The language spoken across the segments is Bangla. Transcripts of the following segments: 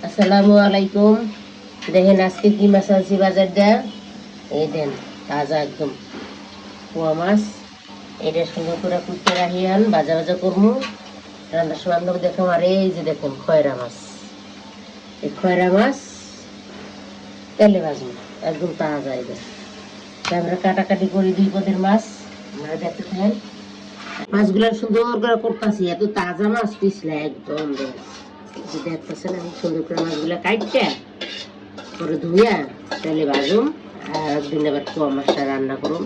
আসসালামু আলাইকুম। দেখেন আজকে কি মাছ আনছি বাজার দেয়া। এই দেন তাজা একদম পোয়া মাছ। এটা সুন্দর করে কুটতে রাখিয়ান ভাজা ভাজা করবো। রান্নার সময় আপনাকে দেখলাম। আর এই যে দেখেন খয়রা মাছ, এই খয়রা মাছ তেলে ভাজবো একদম তাজা। এই দেন আমরা কাটাকাটি করি 2 পদের মাছ। আমরা দেখতে থাকেন মাছগুলো সুন্দর করে করতেছি। এত তাজা মাছ পিছলে একদম দেখতেছেন। আমি সুন্দর করে মাছগুলো কাটতে পরে ধুইয়া তেলে ভাজুম। আর একদিন আবার পোয়া মাছটা রান্না করুম।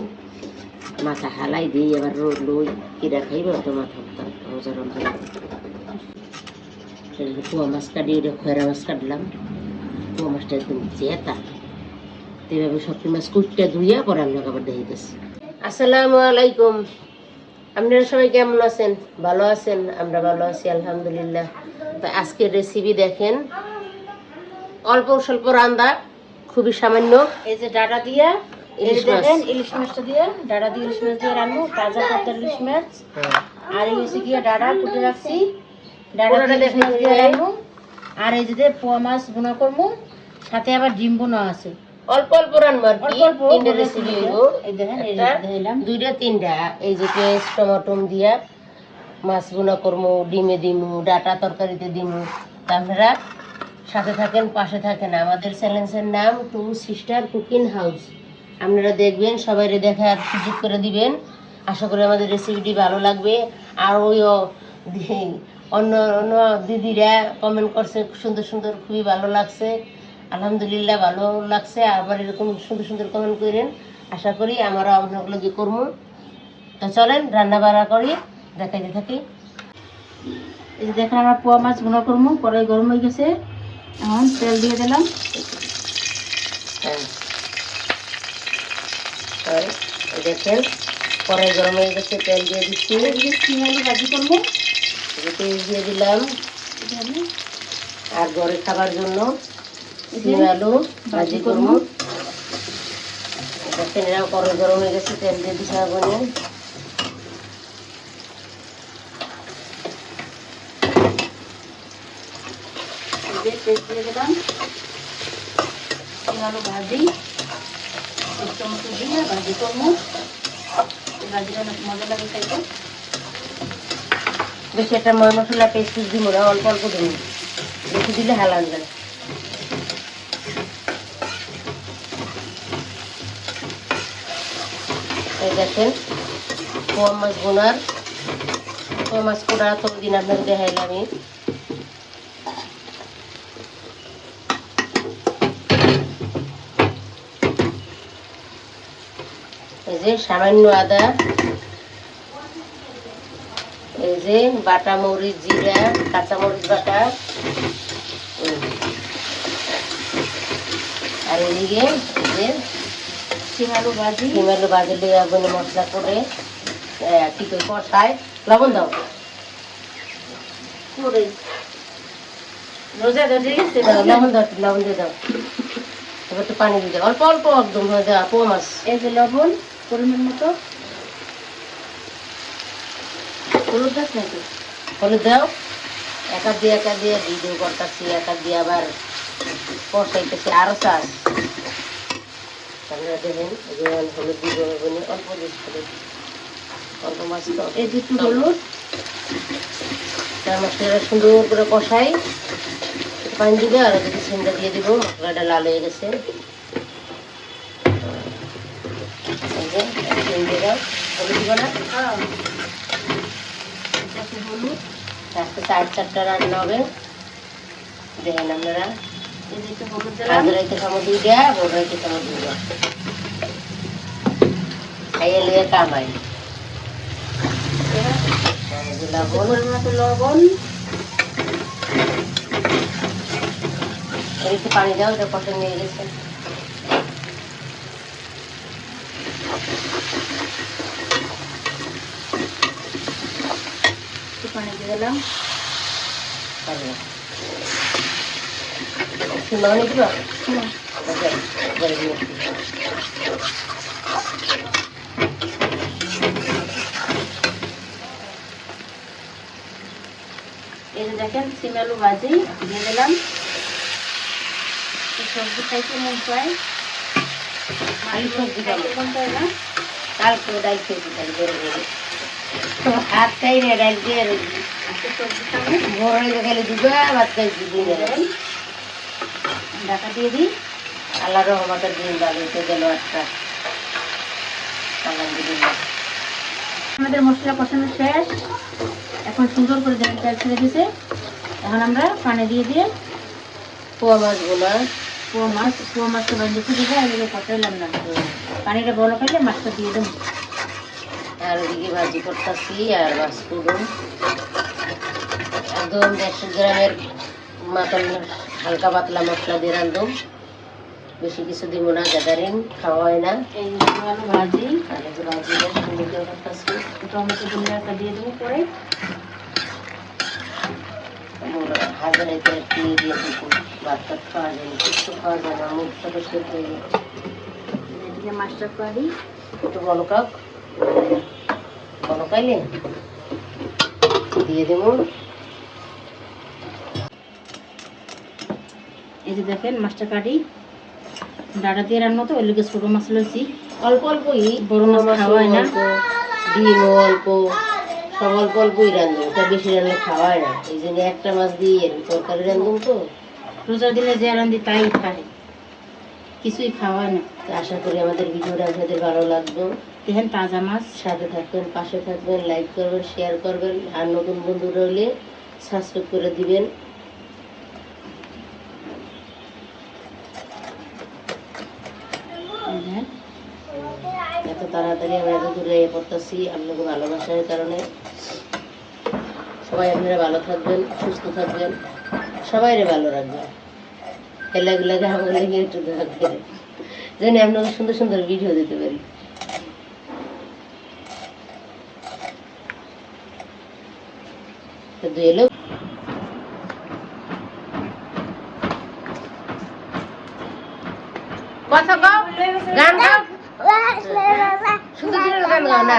মাথা হালাই দিই আবার রোদ লই কিরা খাইব তো মাথা রোজা রমজান। পোয়া মাছ কাটি ওটা খয়রা মাছ কাটলাম। পোয়া মাছটা একদম জেতা। এভাবে সবটি মাছ কুটটা ধুইয়া পরে আপনাকে আবার দেখাইতেছি। আসসালামু আলাইকুম। আপনারা সবাই কেমন আছেন? ভালো আছেন? আমরা ভালো আছি আলহামদুলিল্লাহ। তো আজকের রেসিপি দেখেন, অল্প স্বল্প রান্না, খুবই সামান্য। এই যে ডাটা দিয়া ইলিশ মাছ। দেখেন ইলিশ মাছটা দিয়ে ডাটা দিয়ে ইলিশ মাছ দিয়ে রান্না, তাজা পাতার ইলিশ মাছ। আর এই হচ্ছে গিয়ে ডাটা কুটে রাখছি, ডাটা দিয়ে ইলিশ মাছ দিয়ে রান্না। আর এই যে পোয়া মাছ বোনা করবো, সাথে আবার ডিম বোনা আছে। অল্প অল্প রান্না আর কি। অল্প অল্প তিনটা রেসিপি হইব। এই দেখেন এই একটা, দিলাম দুইটা, তিনটা। এই যে পেঁয়াজ টমেটো দিয়া মাছ বোনা করবো, ডিমে দিমু, ডাটা তরকারিতে দিমু। তা আপনারা সাথে থাকেন, পাশে থাকেন। আমাদের চ্যানেলের নাম 2 সিস্টার কুকিং হাউস। আপনারা দেখবেন, সবাইরে দেখার সুযোগ করে দিবেন। আশা করি আমাদের রেসিপিটি ভালো লাগবে। আর অন্য অন্য দিদিরা কমেন্ট করছে সুন্দর সুন্দর, খুবই ভালো লাগছে। আলহামদুলিল্লাহ ভালো লাগছে। আবার এরকম সুন্দর সুন্দর কমেন্ট করেন। আশা করি আমরা আপনাগুলো কি করবো। তো চলেন রান্না বান্না করি, দেখাইতে থাকি। এই যে দেখেন আমরা পোয়া মাছ বোনা করবো, কড়াই গরম হয়ে গেছে। এখন তেল দিয়ে দিলাম। দেখেন কড়াই গরম হয়ে গেছে, তেল দিয়ে দিচ্ছি। সিঙ্গালি ভাজি করবো, তেল দিয়ে দিলাম। আর ঘরে খাবার জন্য সিম আলু ভাজি করবো। দেখেন এরা কড়াই গরম হয়ে গেছে, তেল দিয়ে দিচ্ছি আগুনে। দিয়ে দিলাম সিম আলু ভাজি, টমেটো দিয়ে ভাজি করবো। এই ভাজিটা অনেক মজা লাগে খাইতে। বেশি একটা ময় মশলা পেস্ট দিব না, অল্প অল্প দিব। বেশি দিলে হালান যায়। এই দেখেন পোয়া মাছ বোনার, পোয়া মাছ কোড়া দিন আপনাকে দেখাইলাম আমি। এই যে সামান্য আদা, এই যে বাটা মরিচ, জিরা, কাঁচা মরিচ বাটা। আর এদিকে এই যে সিম আলু ভাজি, সিম আলু ভাজলে আগুনে মশলা করে কি করে কষায়। লবণ দাও করে রোজা ধরে গেছে। দাও, লবণ দাও, লবণ দিয়ে দাও। এবার একটু পানি দিয়ে দাও, অল্প অল্প একদম হয়ে যাওয়া পোয়া মাছ। এই যে লবণ পরিমাণ মতো, হলুদ গাছ নাকি হলুদ দাও। এক হাত দিয়ে ভিডিও করতেছি, এক হাত দিয়ে আবার কষাইতেছি আরো চাষ। আপনারা দেখেন এই যে হলুদ দিব, অল্প দিচ্ছি হলুদ, অল্প মাছ তো। এই যে একটু হলুদ, তার মশলাটা সুন্দর করে কষাই, পানি দিবে। আর ওদিকে সিমটা দিয়ে দিব। মশলাটা লাল হয়ে গেছে। এই যে সিম দিয়ে দাও। হলুদ দিব না, হলুদ, আজকে 4-4টা রান্না হবে। দেখেন আপনারা, এই যে একটু হলুদ দিলাম। আজ রাইতে সময় 2টা, ভোর রাইতে সময় 2টা। খাইয়ে লিয়ে কামাই। লবণ, পরিমাণ মতো লবণ, একটু পানি দাও, এটা কষে নিয়ে গেছে। একটু পানি দিয়ে দিলাম। লবণ দিব। এই যে দেখেন সিম আলু ভাজি দিয়ে দিলাম। সবজি খাইতে মন চায়, খালি সবজি খাবো। মন চায় না। কালকে ডাল খেয়েছি, ডাল গরম করে হাত খাই রে ডাল দিয়ে আজকে সবজি খাবো। বড় হয়ে গেলে দুবা ভাত খাইছি দিনে। ঢাকা দিয়ে দিই। আল্লাহ রহমতের দিন ভালো হতে গেল একটা, আলহামদুলিল্লাহ। আমাদের মশলা কষানো শেষ। এখন সুন্দর করে তেল ছেড়ে দিয়েছে। এখন আমরা পানি দিয়ে দিয়ে পোয়া মাছগুলো পোয়া মাছটা বেঁধে দেবো। এদিকে কষাইলাম না, পানিটা বড় করলে মাছটা দিয়ে দেবো। আর ওদিকে ভাজি করতেছি আর মাছ করুন একদম 150 গ্রামের মতন হালকা পাতলা মশলা দিয়ে রান্ধুম, বেশি কিছু দিব না, গ্যাদারিং খাওয়া হয় না। এই আলু ভাজি, আর এই যে ভাজি সুন্দর করে করতেছি। টমেটো একটা দিয়ে দেবো পরে। হাজারাইতে একটু দিয়ে দিব, ভাত টাত খাওয়া যায় না, কিছু খাওয়া যায় না, মুখটা পরিষ্কার হয়ে যায়। এদিকে মাছটা পারি একটু বলকাক বলকাইলে দিয়ে দেবো। এই যে দেখেন মাছটা কাটি ডাটা দিয়ে রান্না, তো ওই লোকে ছোটো মাছ লইছি। অল্প অল্পই, বড় মাছ খাওয়া হয় না। ডিমও অল্প, সব অল্প অল্পই রান্ধবো, ওটা বেশি রান্না খাওয়া হয় না। এই জন্য একটা মাছ দিয়ে তরকারি রান্ধবো। তো রোজার দিনে যে রান্ধি তাই খায়, কিছুই খাওয়া হয় না। তো আশা করি আমাদের ভিডিওটা আপনাদের ভালো লাগবে। দেখেন তাজা মাছ। সাথে থাকবেন, পাশে থাকবেন, লাইক করবেন, শেয়ার করবেন, আর নতুন বন্ধুরা হলে সাবস্ক্রাইব করে দিবেন। দেখেন এত তাড়াতাড়ি আমরা এত দূরে পড়তেছি আপনাকে ভালোবাসার কারণে। সবাই আপনারা ভালো থাকবেন, সুস্থ থাকবেন, সবাইরে ভালো রাখবেন। খেলাগুলাকে আমাকে লেগে একটু দেখা করে যেন আপনাকে সুন্দর সুন্দর ভিডিও দিতে পারি। তো দুই এলো কথা গাও, গান গাও, সুন্দর করে গান গাও না।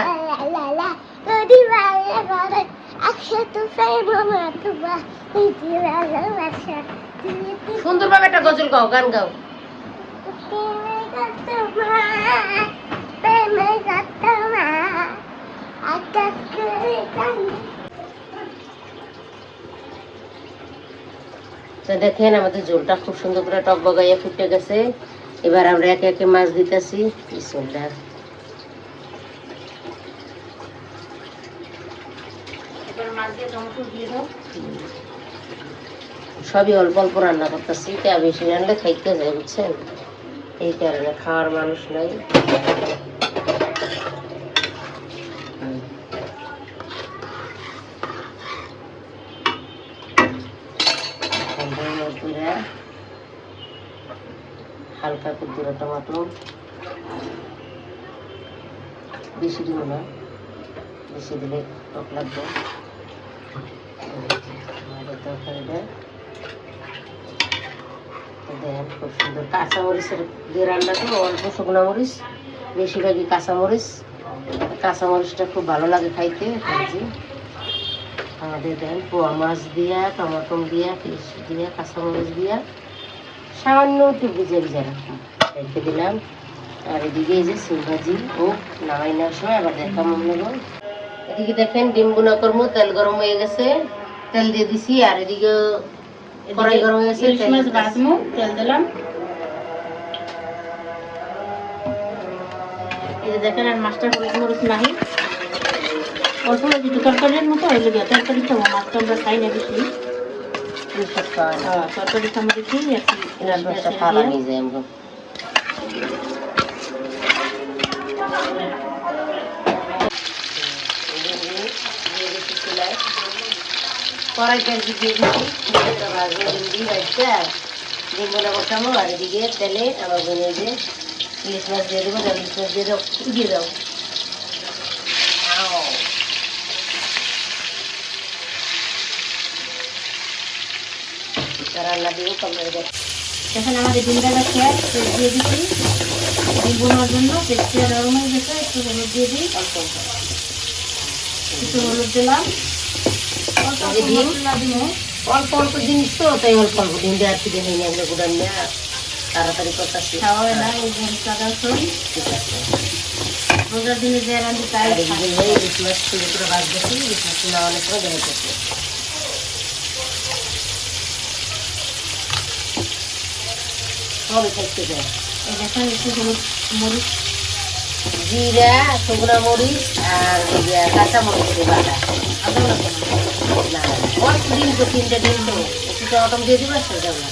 সুন্দরভাবে একটা গজল গাও, গান গাও। তো দেখেন আমাদের ঝোলটা খুব সুন্দর করে টক বগাইয়া ফুটে গেছে। এবার আমরা একে একে মাছ দিতেছি। বিসমিল্লাহ। এবার মাছ দিয়ে টমেটো দিয়ে দাও। সবই অল্প অল্প রান্না করতেছি, তা বেশি রান্না খাইতে যায় বুঝছেন, এই কারণে খাওয়ার মানুষ নাই। হালকা কুদ্দুরা টমাটো, বেশি দিব না, বেশি দিলে টক লাগবে। তরকারিটা দেন খুব সুন্দর কাঁচামরিচের দিয়ে রান্না করবো, অল্প শুকনো মরিচ, বেশিরভাগই কাঁচামরিচ। কাঁচামরিচটা খুব ভালো লাগে খাইতে। আমাদের দেন পোয়া মাছ দিয়া, টমাটো দিয়া, পেঁয়াজ দিয়া, কাঁচামরিচ দিয়া, সামান্য একটু ভিজে ভিজে রেখে দিলাম। আর এদিকে এই যে সিম ভাজি ও নামাই নেওয়ার সময় আবার দেখাম আপনাদের। এদিকে দেখেন ডিম বোনা করবো, তেল গরম হয়ে গেছে, তেল দিয়ে দিছি। আর এদিকে কড়াই গরম হয়ে গেছে, ইলিশ মাছ ভাজবো, তেল দিলাম। এই যে দেখেন আর মাছটা হলুদ মরিচ নাহি, অল্প যেটু তরকারির মতো হয়ে গেছে। তরকারি খাবো, মাছ তো আমরা খাই না বেশি। তরকারি খাবো দেখি ফালা নিয়ে যায় আমরা। কড়াইটা দিয়ে দিচ্ছি, ভাজবো ডিম দিয়ে ভাজতে। আর ডিম বোনা করতাম। আর এদিকে তেলে আমার বোনে যে ইলিশ মাছ দিয়ে দেবো, ইলিশ মাছ দিয়ে দাও, দিয়ে দাও। রান্না দিব কমপ্লিট। এখন আমাদের ডিমটা শেষ, দিয়ে দিচ্ছি ডিম বোনার জন্য। পেঁয়াজটা নরম হয়ে গেছে, একটু হলুদ দিয়ে দিই, অল্প অল্প একটু হলুদ দিলাম, অল্প ডিম মশলা দিব। অল্প অল্প জিনিস তো, তাই অল্প অল্প ডিম দিয়ে আর কি দেখে নিয়ে আমরা গুড়ান না। তাড়াতাড়ি করতেছি। খাওয়াবে না এই যে সাদা রসুন ঠিক আছে। রোজার দিনে যে রান্দি তাই আর এদিকে যে ইলিশ মাছ সুন্দর করে ভাজতেছি, ইলিশ মাছ নামানোর সময় দেখাইতেছি। সবই খাইতে যায়। এই দেখেন একটু হলুদ মরিচ জিরা, শুকনো মরিচ আর কাঁচা মরিচ দিয়ে বাটা। আদা লাগবে না। না অল্প ডিম তো, 3টে ডিম তো, একটু টমাটম দিয়ে দিবা সেটা না।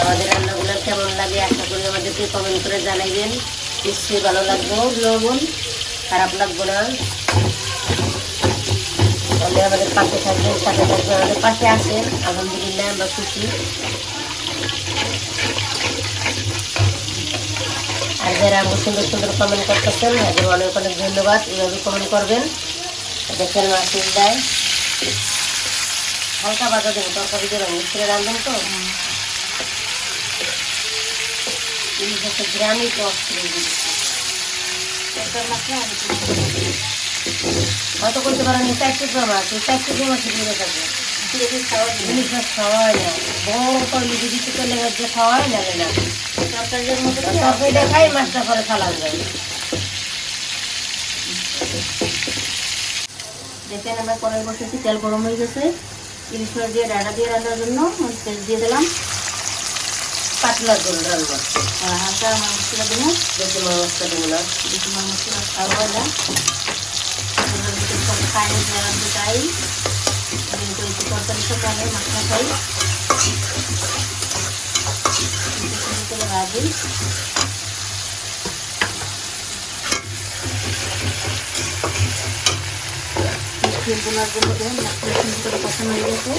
আমাদের রান্নাগুলো কেমন লাগে আশা করি আমাদেরকে কমেন্ট করে জানাইবেন। নিশ্চয়ই ভালো লাগবে। লবণ খারাপ লাগবে না। তাহলে আমাদের পাশে থাকবেন, সাথে থাকবেন, আমাদের পাশে আসেন, আলহামদুলিল্লাহ আমরা খুশি। আর যারা আমার সুন্দর সুন্দর কমেন্ট করতেছেন তাদের অনেক অনেক ধন্যবাদ। এইভাবে কমেন্ট করবেন। দেখেন মাছের দেয় হালকা বাজা দেবো, তরকারি দেবেন মিস্ত্রি রাঁধবেন তো। গ্রামই তো হয়তো করতে পারেন 4 টুকরো মাছ, 4 টুকরো মাছ দিয়ে থাকবে। ইলিশ মাছ খাওয়াই না, বড় করলে যদি তেলে যে খাওয়াই না না তরকারির মধ্যে তরকারি দেখাই মাছটা করে খাওয়া যায়। দেখেন আমরা কড়াই বসেছি, তেল গরম হয়ে গেছে। ইলিশ মাছ দিয়ে ডাঁটা দিয়ে রান্নার জন্য তেল দিয়ে দিলাম। পাতলা ঝোল রান্না, আর হালকা মশলা দেবো। বেশি মশলা দেবো না। বেশি মশলা খাওয়া না, সব খাই রান্না চাই। একটু তরকারি সব রান্নার মশলা খাই করে ভাজি। বোনার জন্য দেখেন মশলা সুন্দর করে কষানো হয়ে গেছে।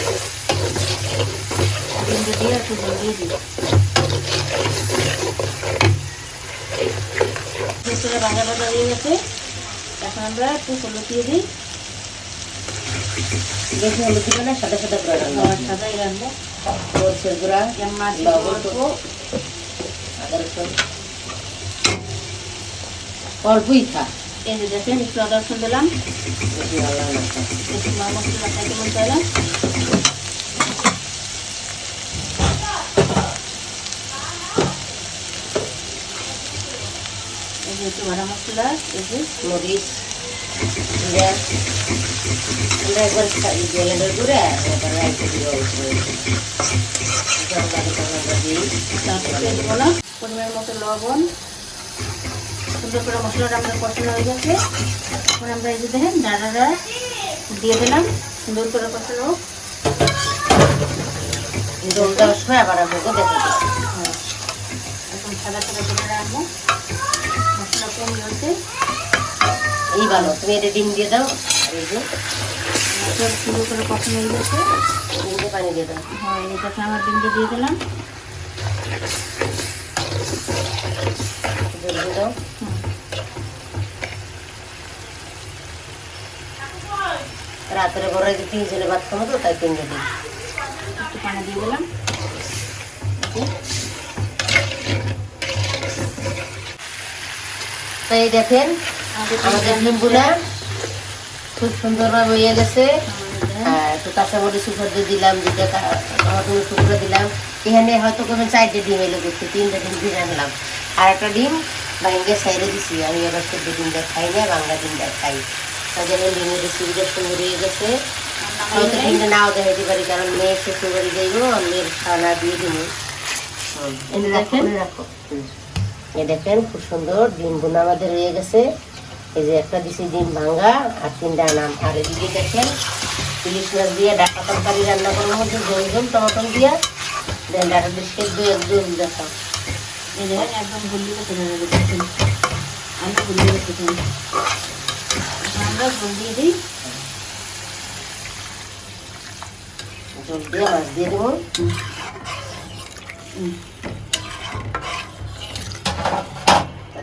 ডিমটা দিয়ে একটু জল দিয়ে দিই। ভেতরে ভাজা ভাজা হয়ে গেছে। এখন আমরা একটু হলুদ দিয়ে দিই। বেশি হলুদ দিবে না, সাদা সাদা করে রান্না। সাদাই রান্না। মরিচের গুঁড়া, মাছ লবণ, আদা রসুন অল্পই খা। এই যে দেখেন একটু আদা রসুন দিলাম, বেশি ভালো লাগে না। একটু মশলা খাইতে মন চাইলাম। এই যে একটু ভাড়া মশলা, এই যে মরিচ, জিরা, আমরা একবার জলের গুঁড়া এবার রাইতে দিব। তারপরে দিব না পরিমাণ মতো লবণ। সুন্দর করে মশলাটা আমাদের কষানো হয়ে গেছে। এখন আমরা এই যে দেখেন ডাঁটাটা দিয়ে দিলাম, সুন্দর করে কষানো। জল দেওয়ার সময় আবার আপনাকে দেখে দিচ্ছি। এখন সাদা সাদা করে রাখবো। মশলা কম হয়েছে, এই ভালো, তুমি এটা ডিম দিয়ে দাও। আর এই যে মশলা সুন্দর করে কষানো হয়ে গেছে। ডিমে পানি দিয়ে দাও। হ্যাঁ, এটাকে আমার ডিমটা দিয়ে দিলাম। জল দিয়ে দাও। রাত্রে বড় 3 জনে ভাত খাবো তো, তাই 3 দিন একটু পানি দিয়ে দিলাম। তো এই দেখেন আমাদের ডিমগুলা খুব সুন্দরভাবে হয়ে গেছে। একটু কাঁচামরিচ উপর দিয়ে দিলাম, দুটো টমেটো টুকরো দিলাম। এখানে হয়তো কোনো 4টে ডিম এলো করতে, 3টে ডিম দিয়ে রাখলাম। আর একটা ডিম ভাঙ্গে সাইডে দিছি। আমি আবার 14 ডিমটা খাই না, বাংলা ডিমটা খাই। তাদের ডিমের রেসিপিটা সুন্দর হয়ে গেছে। হয়তো ডিমটা নাও দেখাইতে পারি, কারণ মেয়ে শ্বশুর বাড়ি যাইব, মেয়ের খাওয়া দিয়ে দিব। রাখো। এই দেখেন খুব সুন্দর ডিম বোনা আমাদের হয়ে গেছে। এই যে একটা দিছি ডিম ভাঙ্গা আর 3টা আনাম। আর এদিকে দেখেন ইলিশ মাছ দিয়ে ডাটা তরকারি রান্না করার মধ্যে ঝোল ঝোল টমাটো দিয়ে দেন ডাটা ডিশকে একদম দেখাও। এই দেখেন একদম গুলি গেছে, আমি গুলি গেছে। আমরা ঝোল দিয়ে দিই। ঝোল দিয়ে মাছ দিয়ে দেবো।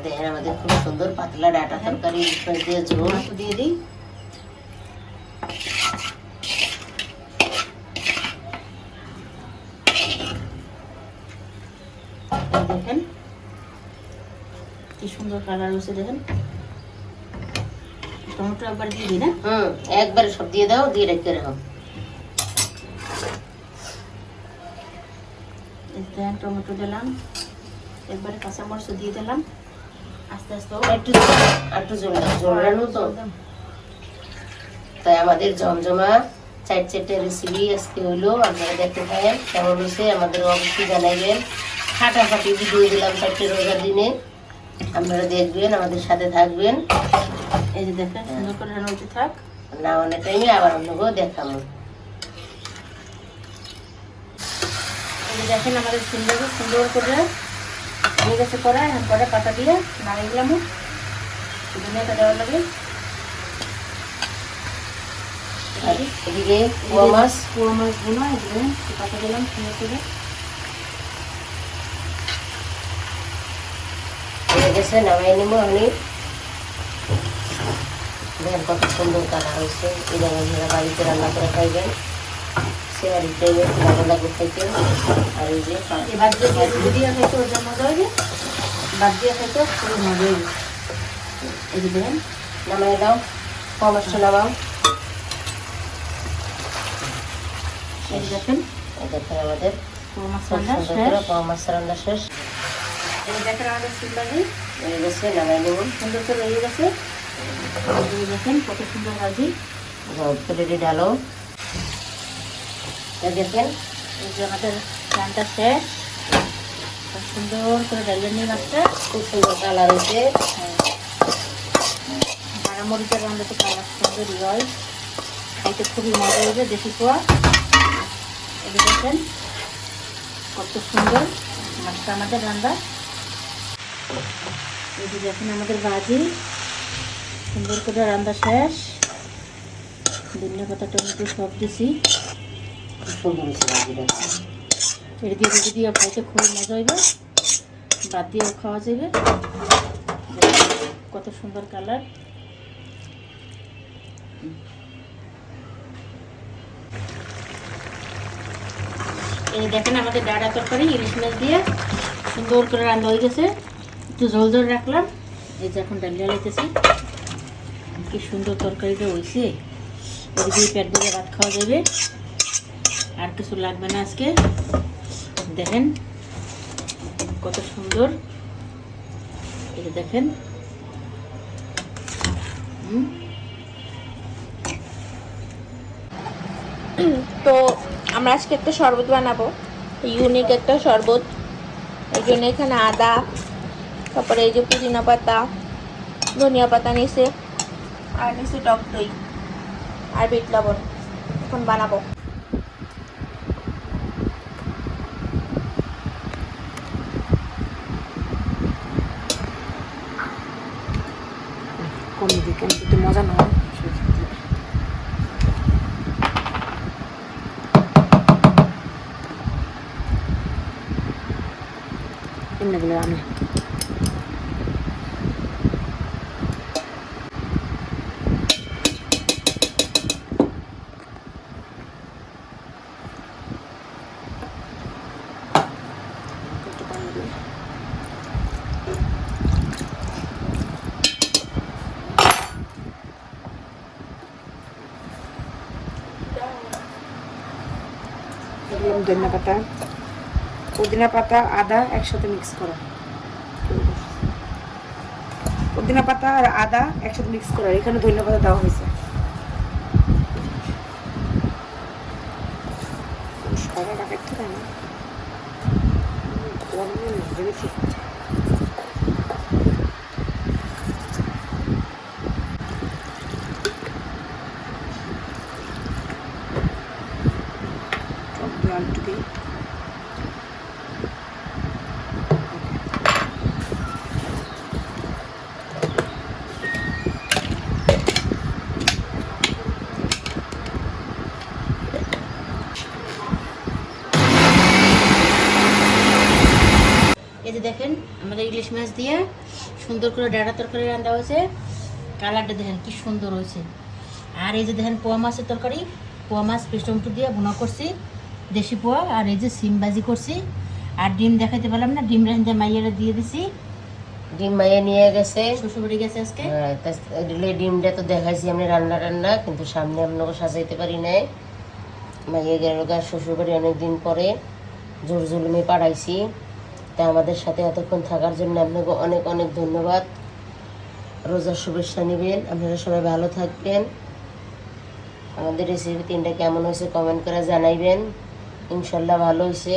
দেখেন আমাদের খুব সুন্দর পাতলা ডাটা তরকারি ইলিশ মাছ দিয়ে ঝোল দিয়ে দিই। দেখেন কি সুন্দর কালার হয়েছে। দেখেন টমেটো একবার দিয়ে দিই না? একবারে সব দিয়ে দাও, দিয়ে রেখে রাখো। এই দেখেন টমেটো দিলাম, একবারে কাঁচামরিচ দিয়ে দিলাম, আস্তে আস্তে একটু জোরানো তো, তাই আমাদের জমজমা 4-4টে রেসিপি আজকে হইলো। আপনারা দেখতে পারেন কেমন হয়েছে, আমাদের অবশ্যই জানাইবেন। ফাটাফাটি ভিডিও দিলাম 4টে রোজার দিনে, আপনারা দেখবেন, আমাদের সাথে থাকবেন। এই যে দেখেন সুন্দর করে রান্না হতে থাক, না অনেক টাইমে আবার অন্যকেও দেখাবো। এই যে দেখেন আমাদের সুন্দর করে হয়ে গেছে করা। এখন পরে পাতা দিয়ে নাড়িয়ে দিলাম, ধনিয়াটা দেওয়ার লাগে। আর এদিকে পোয়া মাছ বোনা, এই যে পাতা দিলাম সুন্দর করে। হয়ে গেছে, নামাই নিবো আমি। দেখেন কত সুন্দর কালার হয়েছে। এই আপনারা বাড়িতে রান্না করে খাইবেন, সে বাড়িতে রান্না করে খাইতেন। আর এই যে বাদ দিয়ে খাইতে ওর জন্য মজা হইবে, বাদ দিয়ে খাইতে খুবই মজা হইবে। এই যে দেখেন নামাই দাও, পোয়া মাছটা নামাও। এই যে দেখেন এই দেখেন আমাদের পোয়া মাছ খুব রান্না সুন্দর করে শেষ। পোয়া মাছ রান্না শেষ। এই যে দেখেন আমাদের সিমবাজি হয়ে গেছে, নামাই নেব। সুন্দর করে রয়ে গেছে। এই যে দেখেন কত সুন্দর ভাজি। প্লেটে ডালো। এই দেখেন এই যে আমাদের রান্নাটা শেষ। খুব সুন্দর করে ডালিয়ে নিয়ে মাছটা। খুব সুন্দর কালার হয়েছে। মরিচের রান্না তো কালার সুন্দরই হয়, খাইতে খুবই মজা হয়েছে। দেশি পোয়া, এই যে দেখেন কত সুন্দর মাছটা আমাদের রান্না। এই যে দেখেন আমাদের ভাজি সুন্দর করে রান্না শেষ। ধনিয়া পাতা টমেটো সব দিছি। খুব সুন্দর হয়েছে ভাজিটা। এর দিয়ে রুটি দিয়ে খাইতে খুবই মজা হইবে, বাদ দিয়েও খাওয়া যাবে। কত সুন্দর কালার। এই দেখেন আমাদের ডাঁড়া তরকারি ইলিশ মাছ দিয়ে সুন্দর করে রান্না হয়ে গেছে। একটু ঝোল ঝোল রাখলাম। এই যে এখন ডালিয়া লাইতেছি, কি সুন্দর তরকারিটা হয়েছে। এর দিয়ে পেট ভরে ভাত খাওয়া যাবে, আর কিছু লাগবে না আজকে। দেখেন কত সুন্দর, এই যে দেখেন। তো আমরা আজকে একটা শরবত বানাবো, ইউনিক একটা শরবত। এই জন্য এখানে আদা, তারপরে এই যে পুদিনা পাতা, ধনিয়া পাতা নিছে, আর নিছে টক দই আর বিট লবণ। এখন বানাবো। কমে দিই, কেন দিতে মজা নয়। এমনি বলে আমি একটু পানি দিই। দিলাম ধনিয়া পাতা, পুদিনা পাতা, আদা একসাথে মিক্স করা। পুদিনা পাতা আর আদা একসাথে মিক্স করা, এখানে ধনিয়া পাতা দেওয়া হয়েছে। একটু দিই। এই যে দেখেন আমাদের ইলিশ মাছ দিয়ে সুন্দর করে ডাঁড়া তরকারি রান্না হয়েছে। কালারটা দেখেন কি সুন্দর হয়েছে। আর এই যে দেখেন পোয়া মাছের তরকারি, পোয়া মাছ পেস্ট টমেটো দিয়ে ভুনা করছি, দেশি পোয়া। আর এই যে সিম ভাজি করছি। আর ডিম দেখাইতে পারলাম না, ডিম রান্না মাইয়ারা দিয়ে দিছি। ডিম মাইয়ে নিয়ে গেছে, শ্বশুরবাড়ি গেছে আজকে। হ্যাঁ, ডিমটা তো দেখাইছি আমি রান্না, কিন্তু সামনে আপনাকে সাজাইতে পারি নাই। মাইয়ে গেল গা শ্বশুর বাড়ি অনেকদিন পরে। জোর জুলুমে পাঠাইছি। তাই আমাদের সাথে এতক্ষণ থাকার জন্য আপনাকে অনেক অনেক ধন্যবাদ। রোজার শুভেচ্ছা নেবেন, আপনারা সবাই ভালো থাকবেন। আমাদের রেসিপি 3টা কেমন হয়েছে কমেন্ট করে জানাইবেন। ইনশাল্লাহ ভালো হয়েছে।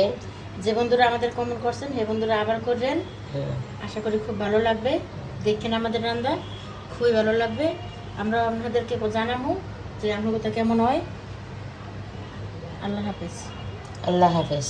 যে বন্ধুরা আমাদের কমেন্ট করছেন সেই বন্ধুরা আবার করবেন, আশা করি খুব ভালো লাগবে। দেখেন আমাদের রান্না খুবই ভালো লাগবে, আমরা আপনাদেরকে জানাবো যে আমার কথা কেমন হয়। আল্লাহ হাফেজ। আল্লাহ হাফেজ।